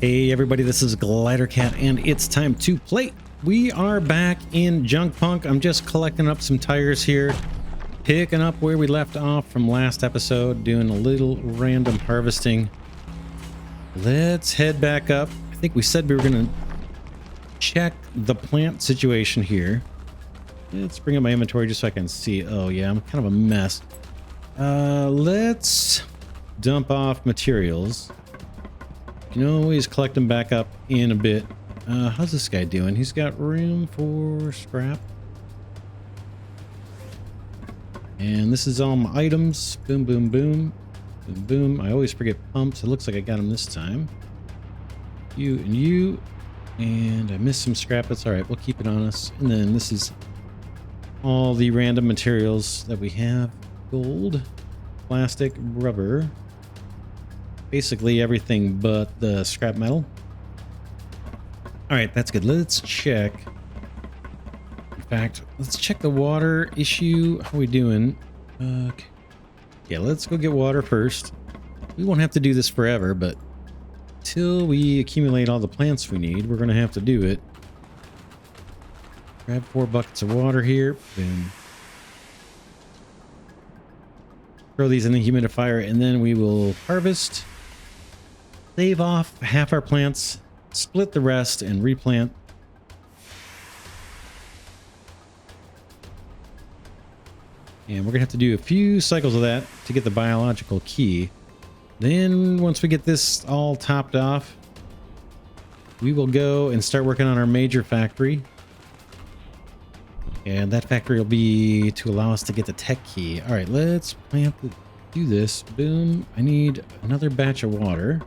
Hey everybody, this is Glidercat and it's time to play. We are back in JUNKPUNK. I'm just collecting up some tires here, picking up where we left off from last episode, doing a little random harvesting. Let's head back up. I think we said we were going to check the plant situation here. Let's bring up my inventory just so I can see. Oh yeah, I'm kind of a mess. Let's dump off materials. You can always collect them back up in a bit. How's this guy doing? He's got room for scrap. And this is all my items. Boom, boom, boom. Boom, boom. I always forget pumps. It looks like I got them this time. You and you. And I missed some scrap. That's all right. We'll keep it on us. And then this is all the random materials that we have. Gold, plastic, rubber. Basically everything but the scrap metal. All right, that's good. Let's check. In fact, let's check the water issue. How are we doing? Okay. Yeah, let's go get water first. We won't have to do this forever, but till we accumulate all the plants we need, we're going to have to do it. Grab 4 buckets of water here. Boom. Throw these in the humidifier, and then we will harvest. Save off half our plants, split the rest, and replant. And we're gonna have to do a few cycles of that to get the biological key. Then once we get this all topped off, we will go and start working on our major factory. And that factory will be to allow us to get the tech key. All right, let's do this. Boom. I need another batch of water.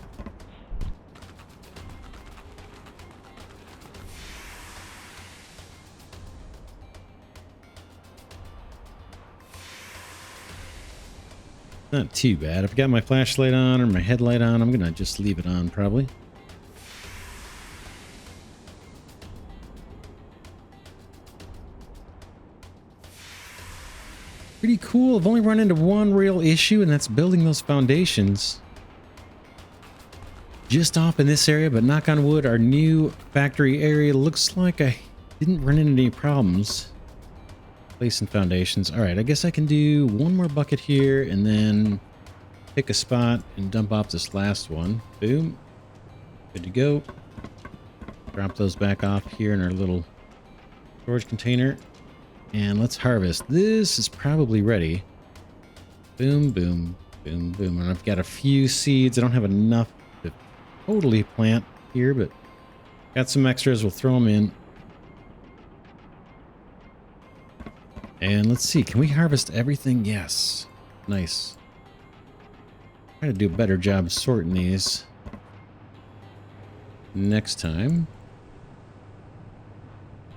Not too bad. If I got my flashlight on or my headlight on, I'm gonna just leave it on probably. Pretty cool. I've only run into one real issue, and that's building those foundations. Just off in this area, but knock on wood, our new factory area looks like I didn't run into any problems. Placing foundations. All right, I guess I can do one more bucket here and then pick a spot and dump off this last one. Boom. Good to go. Drop those back off here in our little storage container. And let's harvest. This is probably ready. Boom, boom, boom, boom. And I've got a few seeds. I don't have enough to totally plant here, but got some extras. We'll throw them in. And let's see, can we harvest everything? Yes. Nice. Try to do a better job sorting these next time.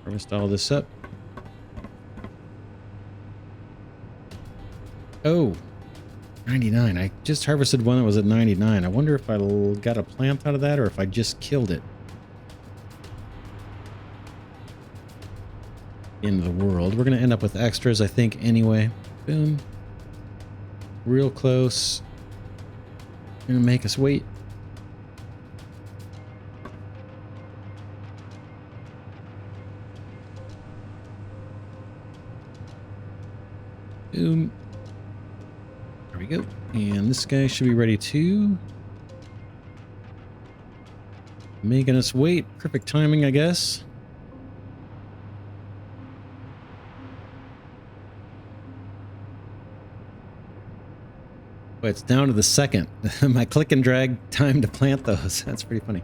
Harvest all this up. Oh, 99. I just harvested one that was at 99. I wonder if I got a plant out of that or if I just killed it. In the world. We're going to end up with extras, I think, anyway. Boom. Real close. Going to make us wait. Boom. There we go. And this guy should be ready too. Making us wait. Perfect timing, I guess. But it's down to the second. My click and drag time to plant those. That's pretty funny.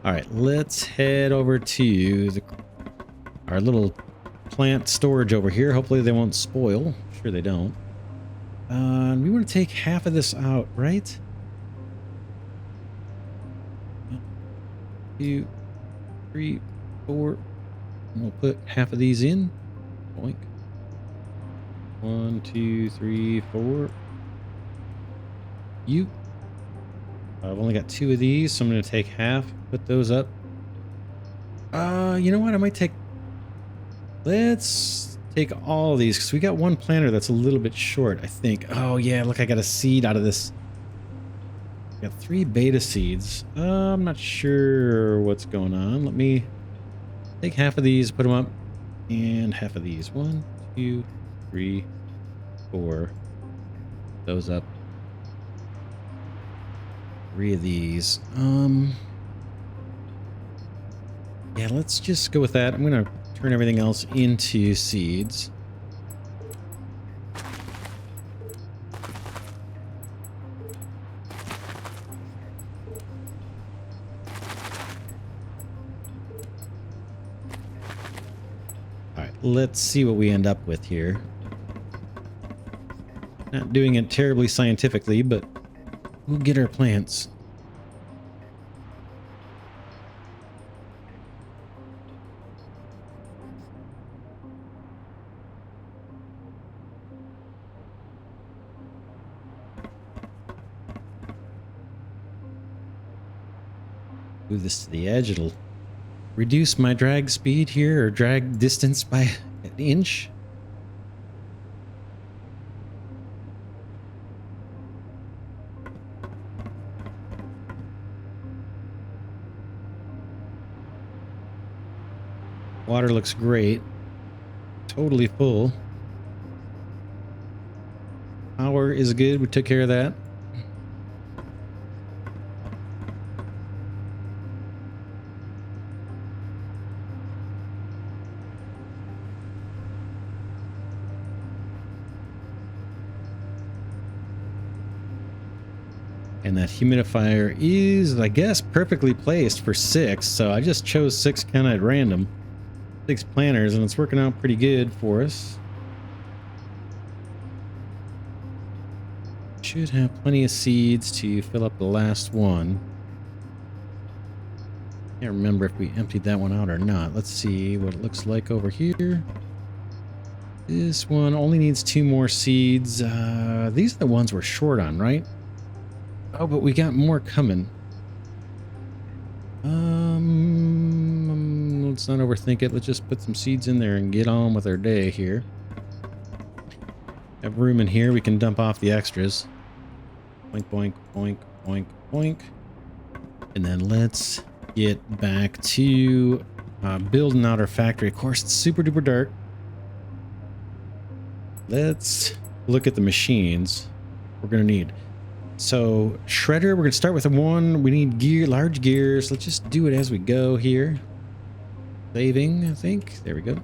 All right, let's head over to our little plant storage over here. Hopefully they won't spoil. Sure they don't. We want to take half of this out, right? 2, 3, 4. And we'll put half of these in. Boink. 1, 2, 3, 4. I've only got 2 of these, so I'm going to take half, put those up. You know what? I might take... Let's take all of these, because we got one planter that's a little bit short, I think. Oh, yeah, look, I got a seed out of this. Got 3 beta seeds. I'm not sure what's going on. Let me take half of these, put them up, and half of these. 1, 2, 3, 4. Those up. 3 of these. Yeah, let's just go with that. I'm gonna turn everything else into seeds. Let's see what we end up with here. Not doing it terribly scientifically, but we'll get our plants. Move this to the edge. It'll reduce my drag speed here, or drag distance by an inch. Water looks great. Totally full. Power is good. We took care of that. And that humidifier is, I guess, perfectly placed for 6. So I just chose 6 kind of at random. 6 planters, and it's working out pretty good for us. Should have plenty of seeds to fill up the last one. Can't remember if we emptied that one out or not. Let's see what it looks like over here. This one only needs 2 more seeds. These are the ones we're short on, right? Oh, but we got more coming. Let's not overthink it. Let's just put some seeds in there and get on with our day here. Have room in here. We can dump off the extras. Boink, boink, boink, boink, boink. And then let's get back to building out our factory. Of course, it's super duper dark. Let's look at the machines we're going to need. So shredder, we're going to start with the one. We need gear, large gears. Let's just do it as we go here. Saving, I think. There we go.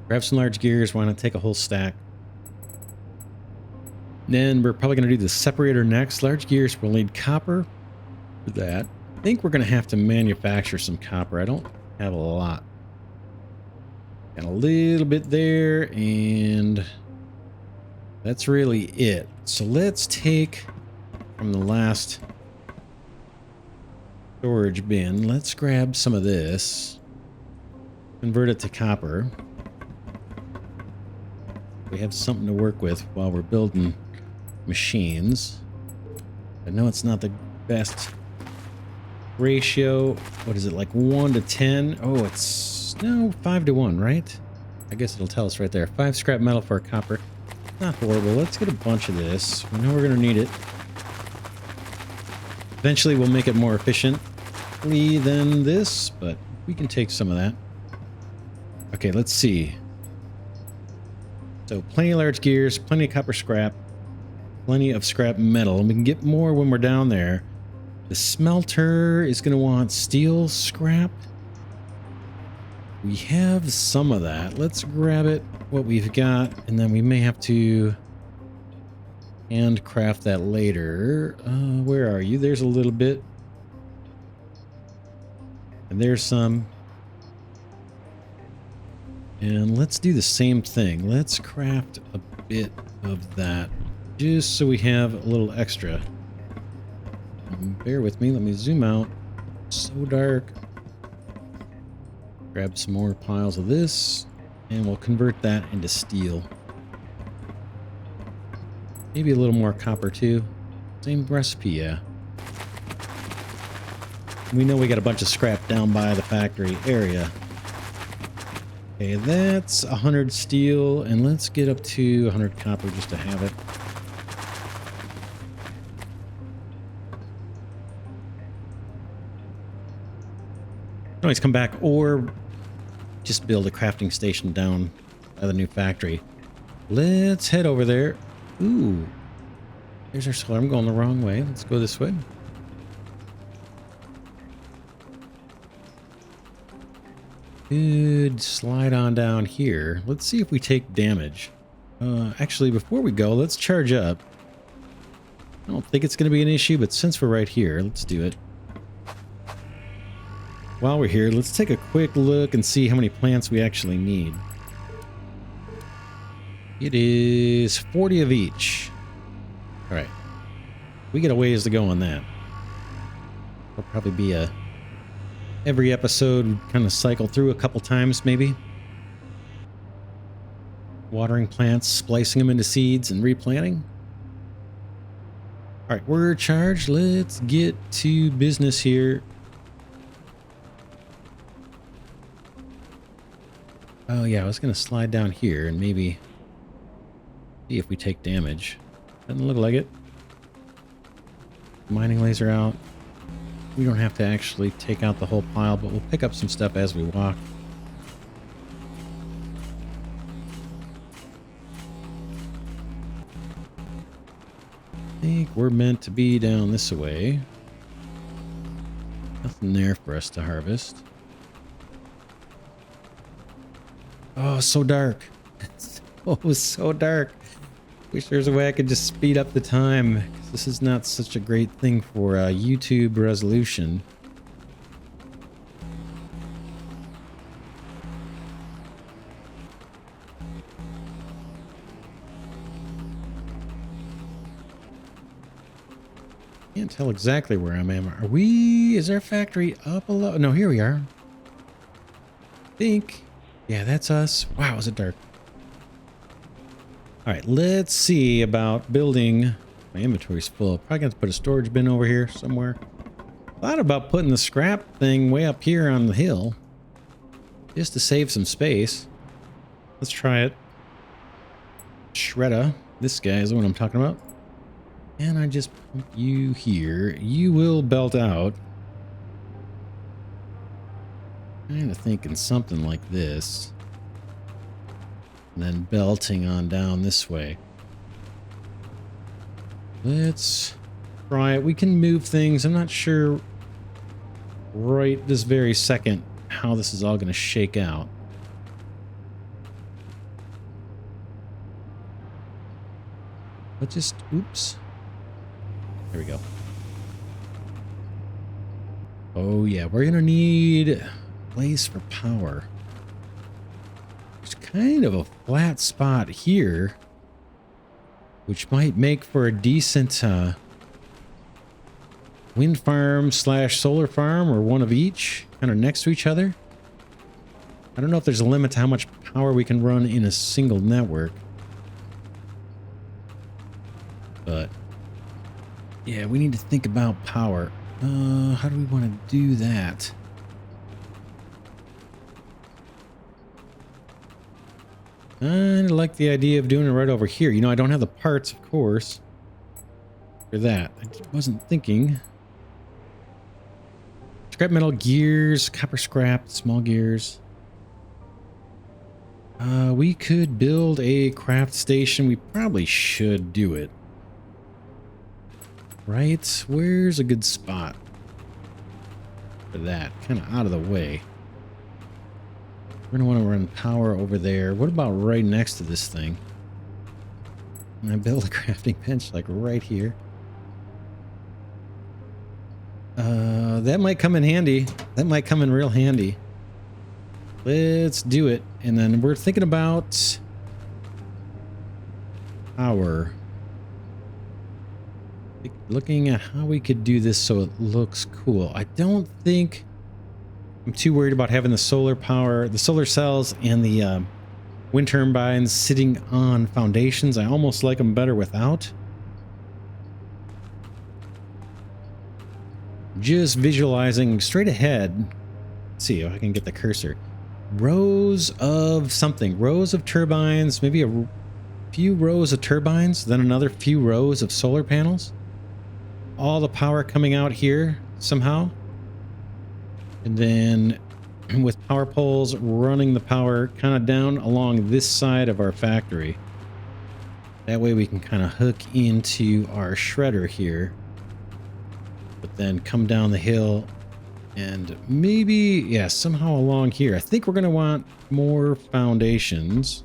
Grab some large gears. Why not take a whole stack? Then we're probably going to do the separator next. Large gears, we'll need copper for that. I think we're going to have to manufacture some copper. I don't have a lot. Got a little bit there, and that's really it. So let's take from the last storage bin, let's grab some of this, convert it to copper. We have something to work with while we're building machines. I know it's not the best ratio. What is it, like 1 to 10? Oh, it's no 5 to 1, right? I guess it'll tell us right there. 5 scrap metal for a copper. Not horrible. Let's get a bunch of this. We know we're going to need it. Eventually, we'll make it more efficiently than this, but we can take some of that. Okay, let's see. So, plenty of large gears, plenty of copper scrap, plenty of scrap metal, and we can get more when we're down there. The smelter is going to want steel scrap. We have some of that. Let's grab it, what we've got, and then we may have to handcraft that later. Where are you? There's a little bit. And there's some. And let's do the same thing. Let's craft a bit of that, just so we have a little extra. Bear with me. Let me zoom out. So dark. Grab some more piles of this, and we'll convert that into steel. Maybe a little more copper too. Same recipe, yeah. We know we got a bunch of scrap down by the factory area. Okay, that's 100 steel, and let's get up to 100 copper just to have it. always come back or just build a crafting station down by the new factory. Let's head over there. Ooh, there's our solar. I'm going the wrong way. Let's go this way. Good. Slide on down here. Let's see if we take damage. Actually, before we go, let's charge up. I don't think it's going to be an issue, but since we're right here, let's do it. While we're here, let's take a quick look and see how many plants we actually need. It is 40 of each. All right. We got a ways to go on that. It'll probably be a every episode kind of cycle through a couple times maybe. Watering plants, splicing them into seeds and replanting. All right, we're charged. Let's get to business here. Oh yeah, I was gonna slide down here and maybe see if we take damage. Doesn't look like it. Mining laser out. We don't have to actually take out the whole pile, but we'll pick up some stuff as we walk. I think we're meant to be down this way. Nothing there for us to harvest. Oh, so dark. Oh, it was so dark. Wish there was a way I could just speed up the time, because this is not such a great thing for YouTube resolution. Can't tell exactly where I'm at. Are we... Is our factory up below? No, here we are. I think. Yeah, that's us. Wow, is it dark? All right, let's see about building. My inventory's full. Probably going to put a storage bin over here somewhere. Thought about putting the scrap thing way up here on the hill, just to save some space. Let's try it. Shredder. This guy is the one I'm talking about. And I just put you here. You will belt out. Kind of thinking something like this. And then belting on down this way. Let's try it. We can move things. I'm not sure right this very second how this is all going to shake out. But just, oops. There we go. Oh yeah, we're going to need a place for power. There's kind of a flat spot here, which might make for a decent wind farm slash solar farm, or one of each, kind of next to each other. I don't know if there's a limit to how much power we can run in a single network. But yeah, we need to think about power. How do we want to do that? I like the idea of doing it right over here. You know, I don't have the parts, of course, for that. I wasn't thinking. Scrap metal gears, copper scrap, small gears. We could build a craft station. We probably should do it. Right? Where's a good spot for that? Kind of out of the way. We're going to want to run power over there. What about right next to this thing? And I build a crafting bench like right here. That might come in handy. That might come in real handy. Let's do it. And then we're thinking about power. Looking at how we could do this so it looks cool. I don't think I'm too worried about having the solar power, the solar cells and the wind turbines sitting on foundations. I almost like them better without. Just visualizing straight ahead. Let's see if I can get the cursor. Rows of something. Rows of turbines, maybe a few rows of turbines, then another few rows of solar panels. All the power coming out here somehow. And then with power poles running the power kind of down along this side of our factory. That way we can kind of hook into our shredder here, but then come down the hill and maybe, yeah, somehow along here. I think we're going to want more foundations.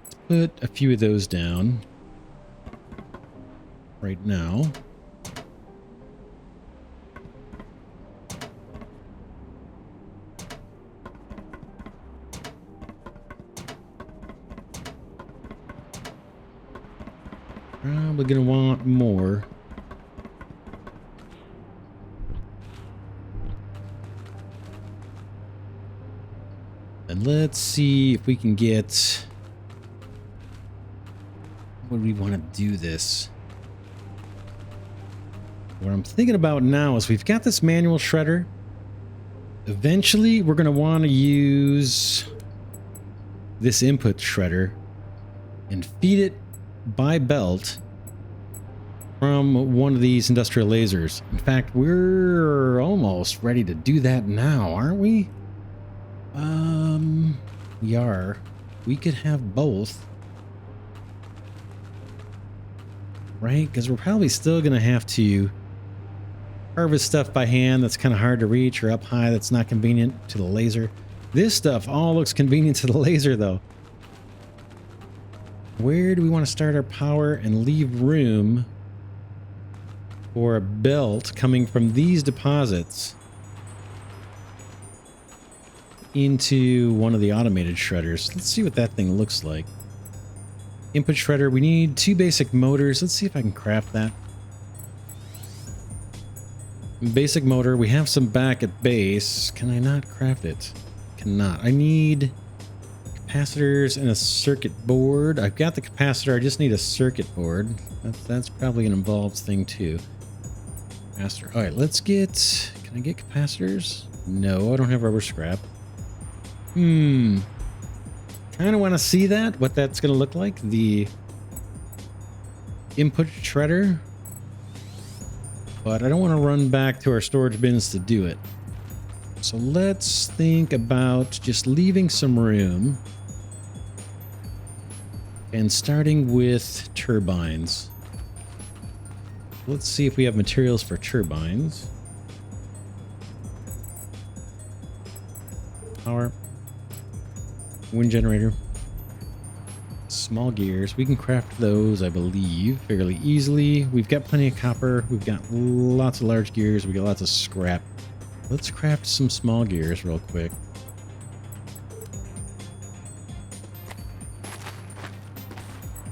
Let's put a few of those down right now. Probably going to want more. And let's see if we can get... What do we want to do this? What I'm thinking about now is we've got this manual shredder. Eventually, we're going to want to use this input shredder and feed it by belt from one of these industrial lasers. In fact, we're almost ready to do that now, aren't we? We are. We could have both. Right? Because we're probably still going to have to harvest stuff by hand that's kind of hard to reach, or up high that's not convenient to the laser. This stuff all looks convenient to the laser, though. Where do we want to start our power and leave room for a belt coming from these deposits into one of the automated shredders? Let's see what that thing looks like. Input shredder, we need 2 basic motors. Let's see if I can craft that. Basic motor, we have some back at base. Can I not craft it? Cannot. I need capacitors and a circuit board. I've got the capacitor, I just need a circuit board. That's probably an involved thing too. Capacitor. Alright, let's get... Can I get capacitors? No, I don't have rubber scrap. Kind of want to see that, what that's going to look like. The input shredder. But I don't want to run back to our storage bins to do it. So let's think about just leaving some room and starting with turbines. Let's see if we have materials for turbines. Power. Wind generator. Small gears. We can craft those, I believe, fairly easily. We've got plenty of copper. We've got lots of large gears. We got lots of scrap. Let's craft some small gears real quick.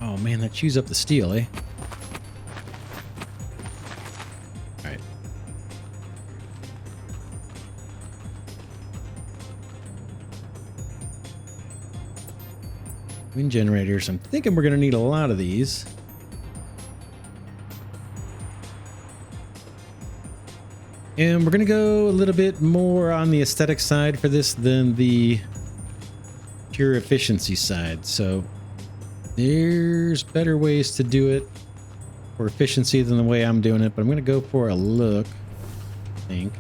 Oh man, that chews up the steel, eh? Alright. Wind generators. I'm thinking we're going to need a lot of these. And we're going to go a little bit more on the aesthetic side for this than the pure efficiency side. So there's better ways to do it for efficiency than the way I'm doing it. But I'm going to go for a look, I think,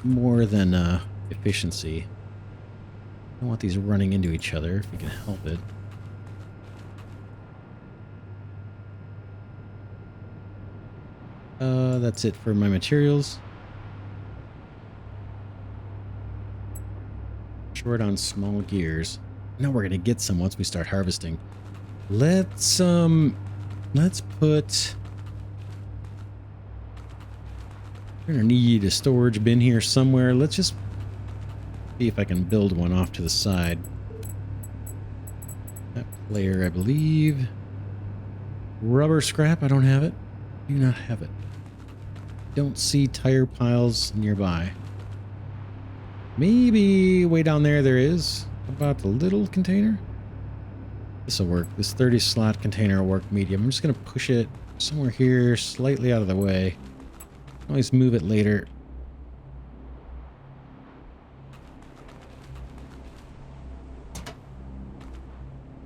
more than efficiency. I don't want these running into each other if you can help it. That's it for my materials. Short on small gears. Now we're gonna get some once we start harvesting. Let's put... We're gonna need a storage bin here somewhere. Let's just see if I can build one off to the side. That player, I believe. Rubber scrap, I don't have it. Do not have it. Don't see tire piles nearby. Maybe way down there is. How about the little container? This will work. This 30 slot container will work medium. I'm just going to push it somewhere here, slightly out of the way. Always move it later.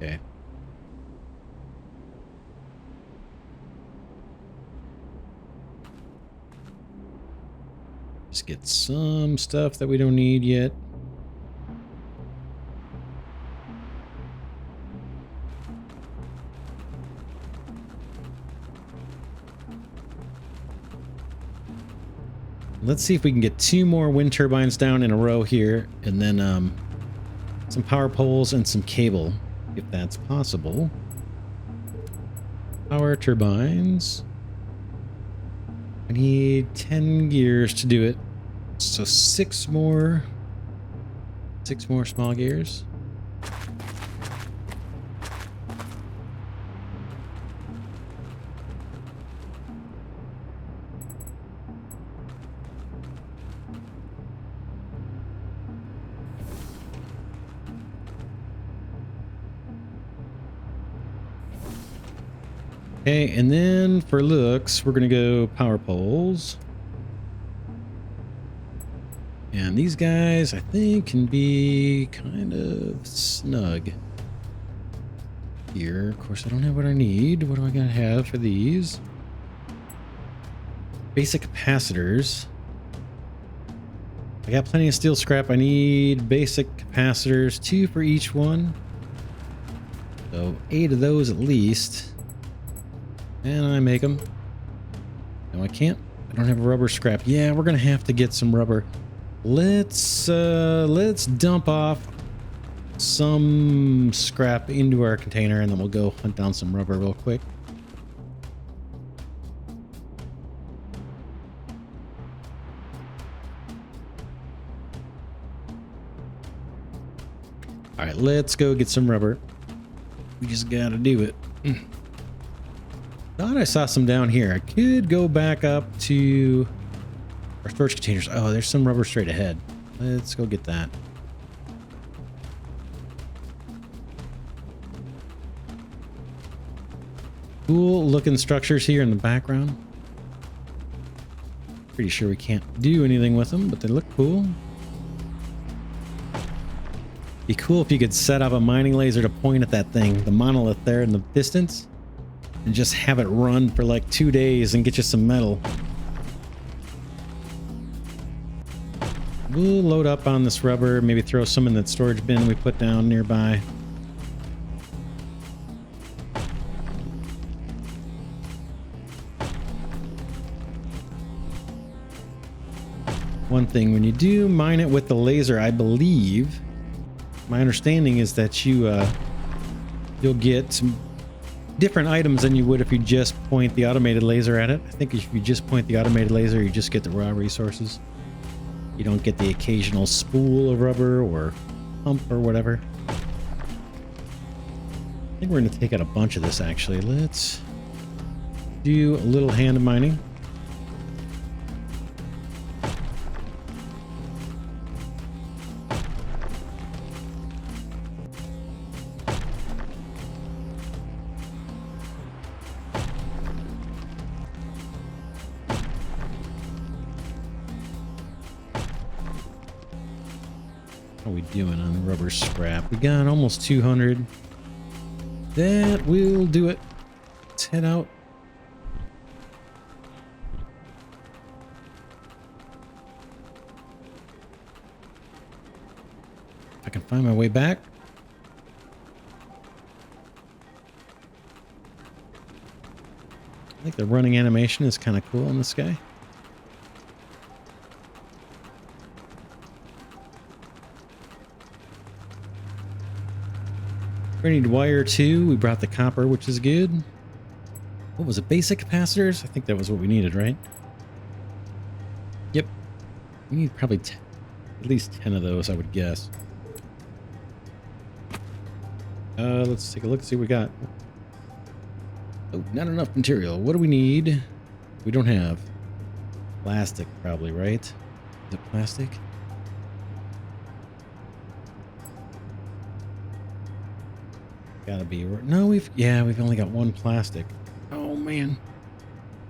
Okay. Let's get some stuff that we don't need yet. Let's see if we can get 2 more wind turbines down in a row here, and then some power poles and some cable, if that's possible. Power turbines. I need 10 gears to do it. So 6 more small gears. Okay, and then for looks, we're gonna go power poles. And these guys, I think, can be kind of snug here. Of course, I don't have what I need. What do I gotta have for these? Basic capacitors. I got plenty of steel scrap. I need basic capacitors, 2 for each one. So 8 of those at least. And I make them. No, I can't. I don't have rubber scrap. Yeah, we're gonna have to get some rubber. Let's dump off some scrap into our container, and then we'll go hunt down some rubber real quick. All right, let's go get some rubber. We just gotta do it. Thought I saw some down here. I could go back up to our storage containers. Oh, there's some rubber straight ahead. Let's go get that. Cool looking structures here in the background. Pretty sure we can't do anything with them, but they look cool. Be cool if you could set up a mining laser to point at that thing, the monolith there in the distance, and just have it run for like 2 days and get you some metal. We'll load up on this rubber, maybe throw some in that storage bin we put down nearby. One thing, when you do mine it with the laser, I believe, my understanding is that you'll get some different items than you would if you just point the automated laser at it. I think if you just point the automated laser, you just get the raw resources. You don't get the occasional spool of rubber or pump or whatever. I think we're going to take out a bunch of this, actually. Let's do a little hand mining. How are we doing on rubber scrap? We got almost 200. That will do it. Let's head out. I can find my way back. I think the running animation is kind of cool on this guy. We need wire too. We brought the copper, which is good. What was it? Basic capacitors? I think that was what we needed, right? Yep. We need probably at least 10 of those, I would guess. Let's take a look, see what we got. Oh, not enough material. What do we need? We don't have. Plastic, probably, right? Is it plastic? Gotta be. No, we've only got 1 plastic. Oh man,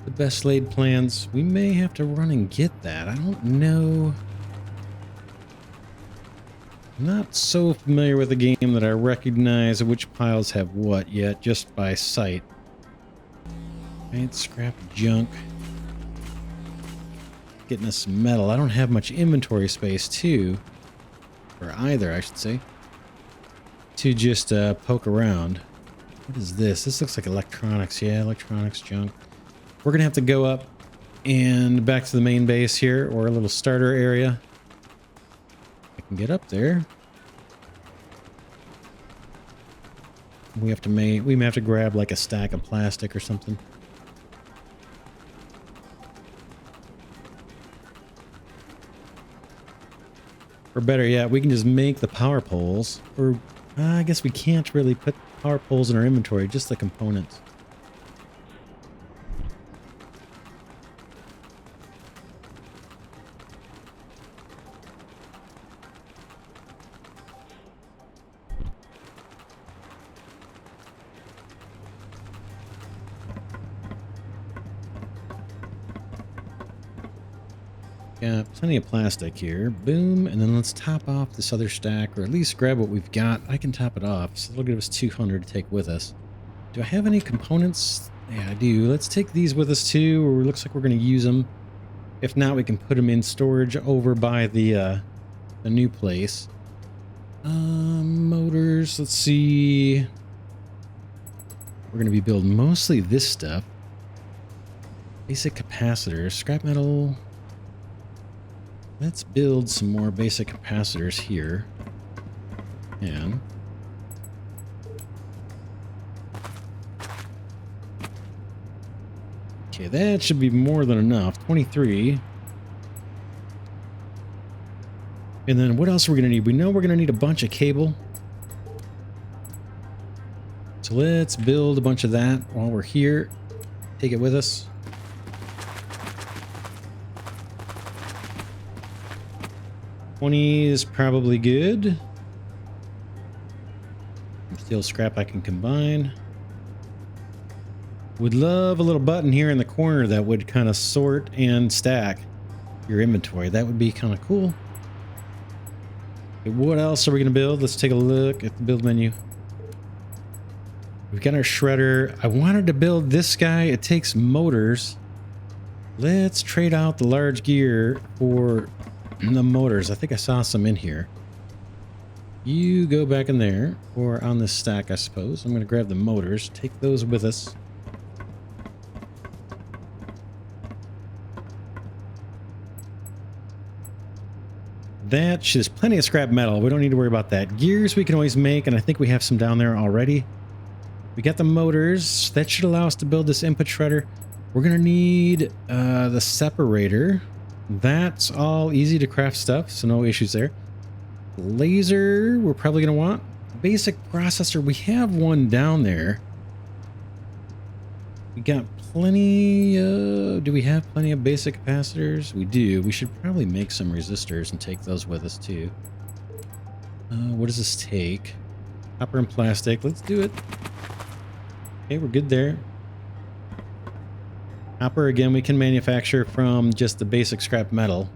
the best laid plans. We may have to run and get that. I don't know. I'm not so familiar with the game that I recognize which piles have what yet, just by sight. Right, scrap junk. getting us some metal. I don't have much inventory space too, or either, I should say, to just poke around. What is this? This looks like electronics. Yeah, electronics junk. We're gonna have to go up and back to the main base here, or a little starter area. I can get up there. We may have to grab like a stack of plastic or something. Or better yet, we can just make the power poles. Or I guess we can't really put power poles in our inventory, just the components. Yeah, plenty of plastic here. Boom, and then let's top off this other stack, or at least grab what we've got. I can top it off, so it'll give us 200 to take with us. Do I have any components? Yeah, I do. Let's take these with us too, or it looks like we're going to use them. If not, we can put them in storage over by the new place. Motors, let's see. We're going to be building mostly this stuff. Basic capacitors, scrap metal. Let's build some more basic capacitors here. And okay, that should be more than enough. 23. And then what else are we going to need? We know we're going to need a bunch of cable. So let's build a bunch of that while we're here. Take it with us. $20 is probably good. Steel scrap I can combine. Would love a little button here in the corner that would kind of sort and stack your inventory. That would be kind of cool. Okay, what else are we going to build? Let's take a look at the build menu. We've got our shredder. I wanted to build this guy. It takes motors. Let's trade out the large gear for the motors. I think I saw some in here. You go back in there, or on this stack, I suppose. I'm going to grab the motors, take those with us. There's plenty of scrap metal. We don't need to worry about that. Gears we can always make, and I think we have some down there already. We got the motors. That should allow us to build this input shredder. We're going to need the separator. That's all easy to craft stuff, so no issues there. Laser, we're probably going to want. Basic processor, we have one down there. We got plenty, do we have plenty of basic capacitors? We do. We should probably make some resistors and take those with us too. What does this take? Copper and plastic, let's do it. Okay, we're good there. Copper, again, we can manufacture from just the basic scrap metal.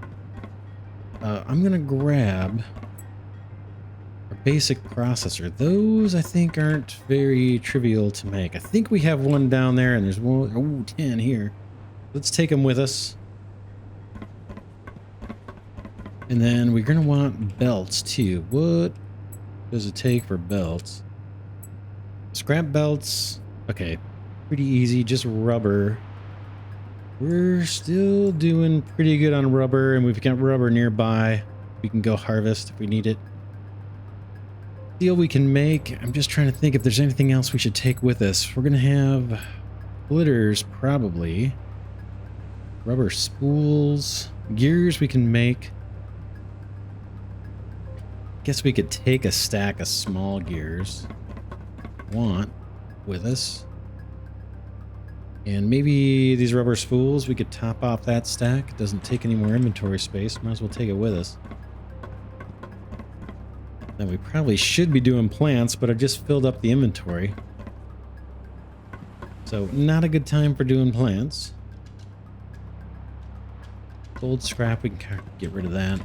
I'm going to grab our basic processor. Those, I think, aren't very trivial to make. I think we have one down there, and there's one, oh, 10 here. Let's take them with us. And then we're going to want belts, too. What does it take for belts? Scrap belts. Okay, pretty easy, just rubber. We're still doing pretty good on rubber, and we've got rubber nearby. We can go harvest if we need it. Steel we can make. I'm just trying to think if there's anything else we should take with us. We're going to have splitters, probably. Rubber spools. Gears we can make. Guess we could take a stack of small gears. With us. And maybe these rubber spools, we could top off that stack. It doesn't take any more inventory space. Might as well take it with us. Now we probably should be doing plants, but I just filled up the inventory. So not a good time for doing plants. Gold scrap, we can get rid of that.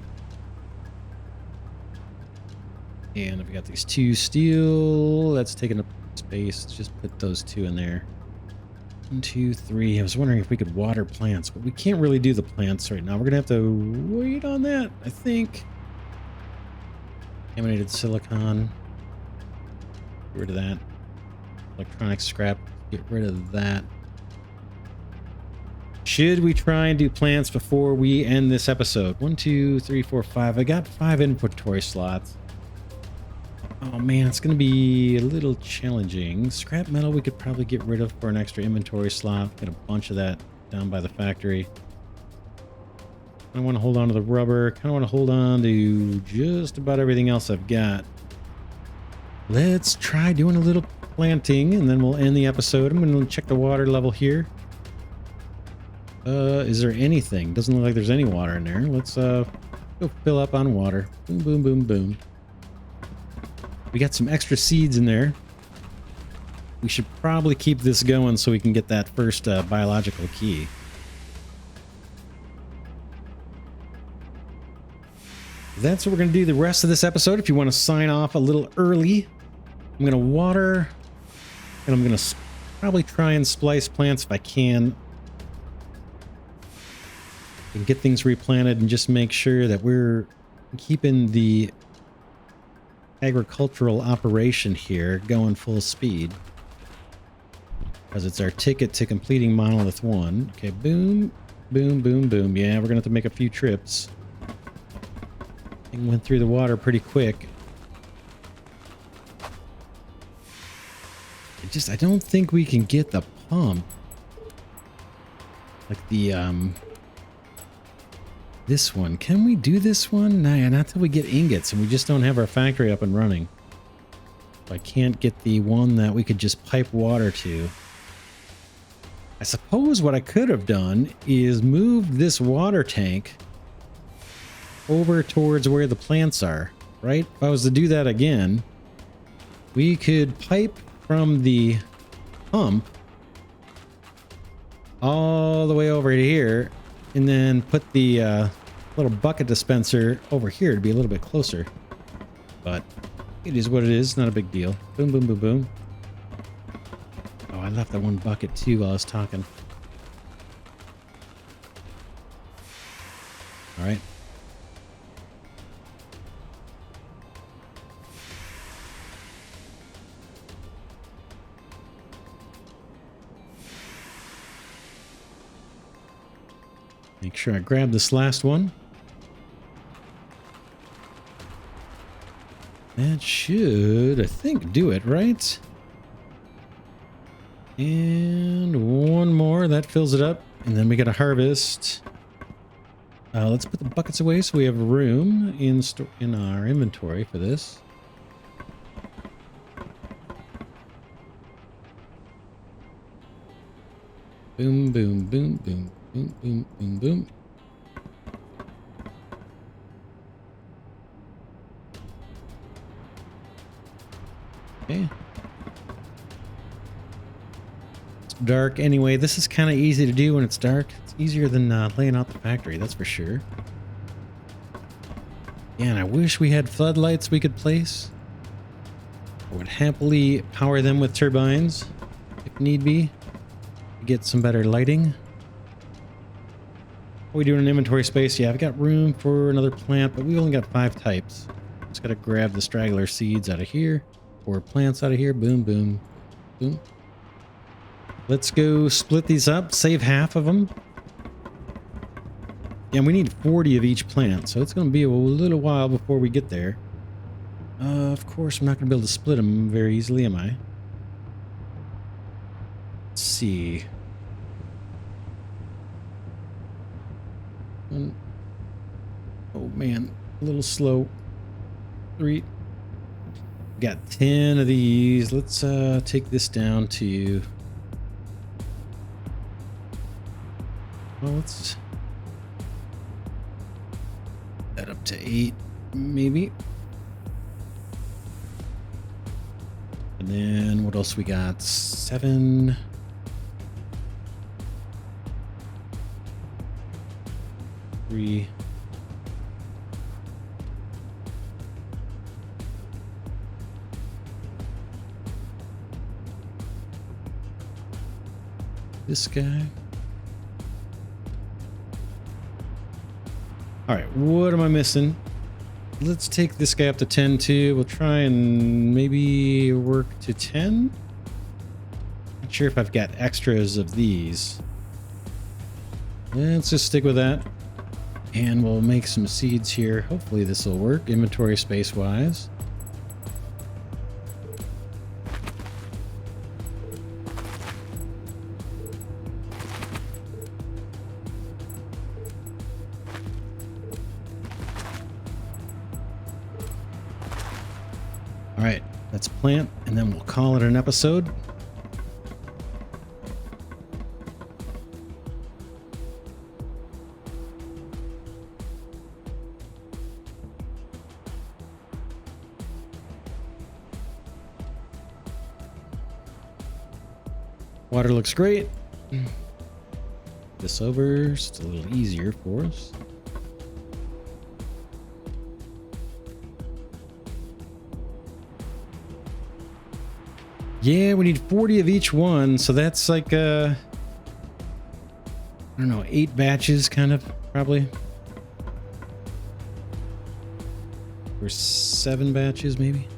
And I've got these 2 steel. That's taking up space. Let's just put those 2 in there. 1, 2, 3. I was wondering if we could water plants, but we can't really do the plants right now. We're gonna have to wait on that, I think. Contaminated silicon. Get rid of that. Electronic scrap. Get rid of that. Should we try and do plants before we end this episode? 1, 2, 3, 4, 5. I got 5 inventory slots. Oh man, it's going to be a little challenging. Scrap metal we could probably get rid of for an extra inventory slot. Get a bunch of that down by the factory. I want to hold on to the rubber. Kind of want to hold on to just about everything else I've got. Let's try doing a little planting and then we'll end the episode. I'm going to check the water level here. Is there anything? Doesn't look like there's any water in there. Let's go fill up on water. Boom, boom, boom, boom. We got some extra seeds in there. We should probably keep this going so we can get that first biological key. That's what we're going to do the rest of this episode. If you want to sign off a little early, I'm going to water, and I'm going to probably try and splice plants if I can. And get things replanted and just make sure that we're keeping the agricultural operation here going full speed. Because it's our ticket to completing Monolith 1. Okay, boom, boom, boom, boom. Yeah, we're going to have to make a few trips. Thing went through the water pretty quick. I don't think we can get the pump. Like the, this one. Can we do this one? Nah, not till we get ingots and we just don't have our factory up and running. I can't get the one that we could just pipe water to. I suppose what I could have done is moved this water tank over towards where the plants are, right? If I was to do that again, we could pipe from the pump all the way over to here and then put the little bucket dispenser over here to be a little bit closer. But it is what it is. Not a big deal. Boom, boom, boom, boom. Oh, I left that one bucket too while I was talking. All right. Make sure I grab this last one. That should, I think, do it, right? And one more. That fills it up. And then we got to harvest. Let's put the buckets away so we have room in our inventory for this. Boom, boom, boom, boom. Boom, boom, boom, boom. Okay. It's dark anyway. This is kind of easy to do when it's dark. It's easier than laying out the factory, that's for sure. Yeah, and I wish we had floodlights we could place. I would happily power them with turbines if need be to get some better lighting. What are we doing in inventory space? Yeah, I've got room for another plant, but we only got 5 types. Just got to grab the straggler seeds out of here, 4 plants out of here. Boom, boom, boom. Let's go split these up, save half of them. Yeah, we need 40 of each plant, so it's going to be a little while before we get there. Of course, I'm not going to be able to split them very easily, am I? Let's see. Oh man, a little slow. 3. Got 10 of these. Let's take this down to... Well, let's... that up to 8, maybe. And then what else we got? 7... Three. This guy. All right, what am I missing? Let's take this guy up to 10 too. We'll try and maybe work to 10. Not sure if I've got extras of these. Let's just stick with that. And we'll make some seeds here. Hopefully this will work inventory space wise. All right, let's plant and then we'll call it an episode. Water looks great. This over, so it's a little easier for us. Yeah, we need 40 of each one, so that's like I don't know, 8 batches kind of, probably. Or 7 batches maybe.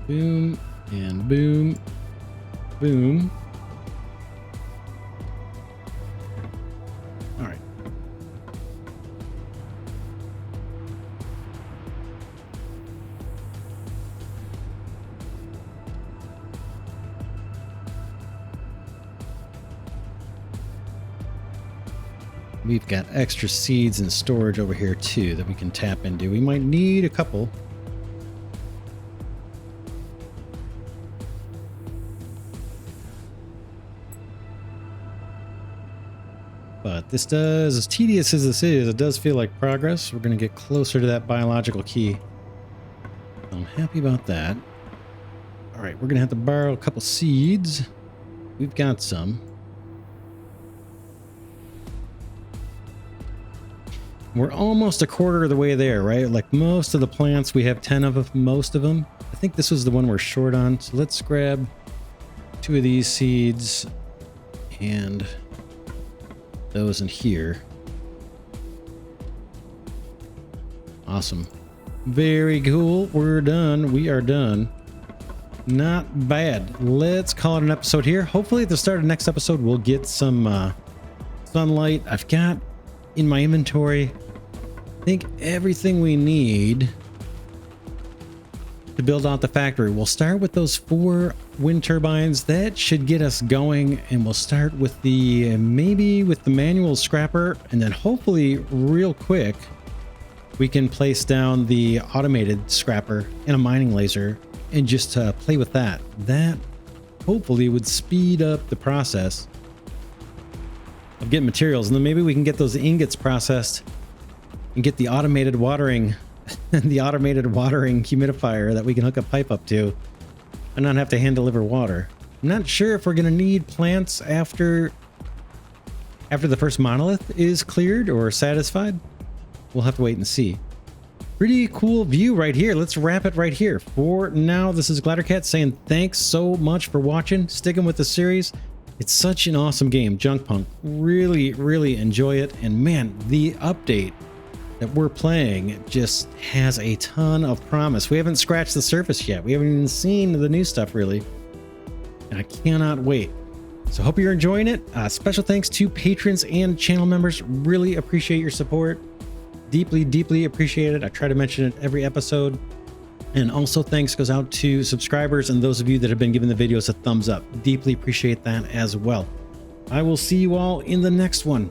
Boom, and boom, boom. All right. We've got extra seeds and storage over here too that we can tap into. We might need a couple. But this does, as tedious as this is, it does feel like progress. We're going to get closer to that biological key. I'm happy about that. All right, we're going to have to borrow a couple seeds. We've got some. We're almost a quarter of the way there, right? Like most of the plants, we have 10 of most of them. I think this was the one we're short on. So let's grab 2 of these seeds and those in here. Awesome. Very cool. We're done. We are done. Not bad. Let's call it an episode here. Hopefully at the start of the next episode, we'll get some sunlight. I've got in my inventory, I think everything we need to build out the factory. We'll start with those 4 wind turbines. That should get us going, and we'll start with the maybe with the manual scrapper, and then hopefully real quick we can place down the automated scrapper and a mining laser and just play with that. That hopefully would speed up the process of getting materials, and then maybe we can get those ingots processed and get the automated watering the automated watering humidifier that we can hook a pipe up to and not have to hand deliver water. I'm not sure if we're going to need plants after the first monolith is cleared or satisfied. We'll have to wait and see. Pretty cool view right here. Let's wrap it right here. For now, this is Glidercat saying thanks so much for watching, sticking with the series. It's such an awesome game, JUNKPUNK. Really, really enjoy it. And man, the update that we're playing just has a ton of promise. We haven't scratched the surface yet. We haven't even seen the new stuff really. And I cannot wait. So hope you're enjoying it. Special thanks to patrons and channel members. Really appreciate your support. Deeply, deeply appreciate it. I try to mention it every episode. And also thanks goes out to subscribers and those of you that have been giving the videos a thumbs up. Deeply appreciate that as well. I will see you all in the next one.